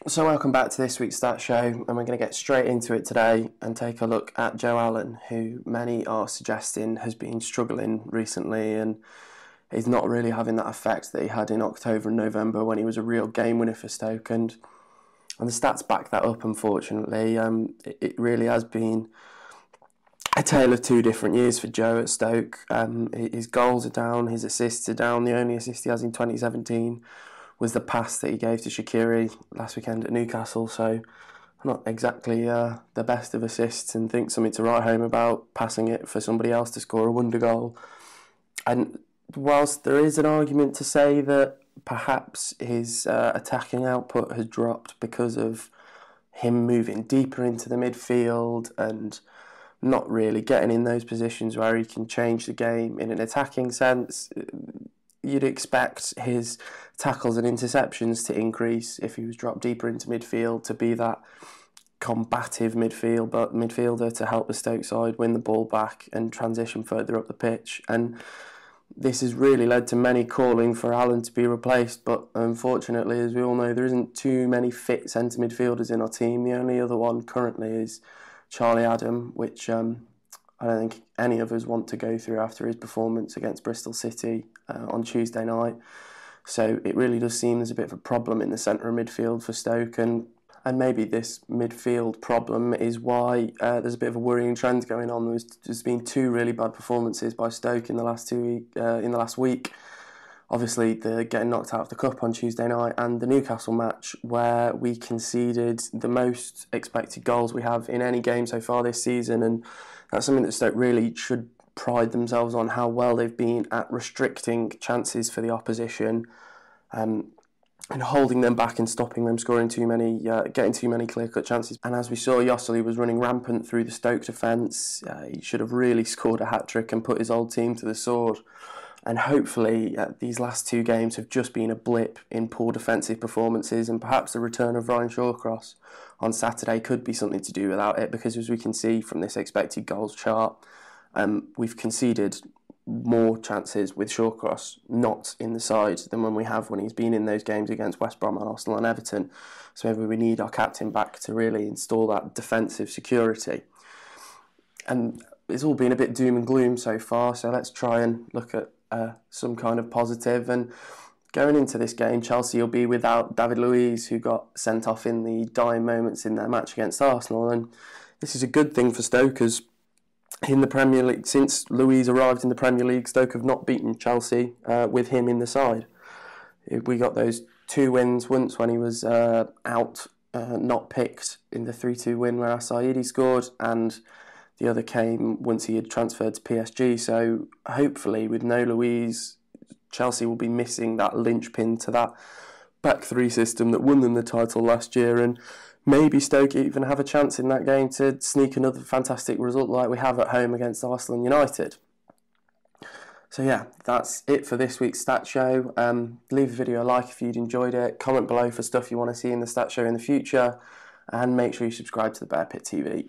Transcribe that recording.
So welcome back to this week's Stat Show, and we're going to get straight into it today and take a look at Joe Allen, who many are suggesting has been struggling recently and is not really having that effect that he had in October and November when he was a real game winner for Stoke, and the stats back that up, unfortunately. It really has been a tale of two different years for Joe at Stoke. His goals are down, his assists are down. The only assist he has in 2017 was the pass that he gave to Shaqiri last weekend at Newcastle, so not exactly the best of assists, and think something to write home about, passing it for somebody else to score a wonder goal. And whilst there is an argument to say that perhaps his attacking output has dropped because of him moving deeper into the midfield and not really getting in those positions where he can change the game in an attacking sense, you'd expect his tackles and interceptions to increase if he was dropped deeper into midfield, to be that combative midfielder to help the Stoke side win the ball back and transition further up the pitch. And this has really led to many calling for Allen to be replaced, but unfortunately, as we all know, there isn't too many fit centre midfielders in our team. The only other one currently is Charlie Adam, which I don't think any of us want to go through after his performance against Bristol City on Tuesday night. So it really does seem there's a bit of a problem in the centre of midfield for Stoke, and maybe this midfield problem is why there's a bit of a worrying trend going on. There's been two really bad performances by Stoke in the last week. Obviously, the getting knocked out of the cup on Tuesday night, and the Newcastle match where we conceded the most expected goals we have in any game so far this season, and that's something that Stoke really should pride themselves on, how well they've been at restricting chances for the opposition, and holding them back and stopping them scoring getting too many clear-cut chances. And as we saw, Josely was running rampant through the Stoke defence. He should have really scored a hat-trick and put his old team to the sword. And hopefully these last two games have just been a blip in poor defensive performances, and perhaps the return of Ryan Shawcross on Saturday could be something to do without it, because as we can see from this expected goals chart, we've conceded more chances with Shawcross not in the side than when he's been in those games against West Brom, Arsenal and Everton. So maybe we need our captain back to really install that defensive security. And it's all been a bit doom and gloom so far, so let's try and look at some kind of positive. And going into this game, Chelsea will be without David Luiz, who got sent off in the dying moments in their match against Arsenal. And this is a good thing for Stoke, as in the Premier League, since Luiz arrived in the Premier League, Stoke have not beaten Chelsea with him in the side. We got those two wins once when he was out, not picked, in the 3-2 win where Saidi scored, and the other came once he had transferred to PSG. So hopefully with no Luiz, Chelsea will be missing that linchpin to that back three system that won them the title last year, and maybe Stoke even have a chance in that game to sneak another fantastic result like we have at home against Arsenal United. So yeah, that's it for this week's Stat Show. Leave the video a like if you'd enjoyed it. Comment below for stuff you want to see in the Stat Show in the future. And make sure you subscribe to the Bear Pit TV.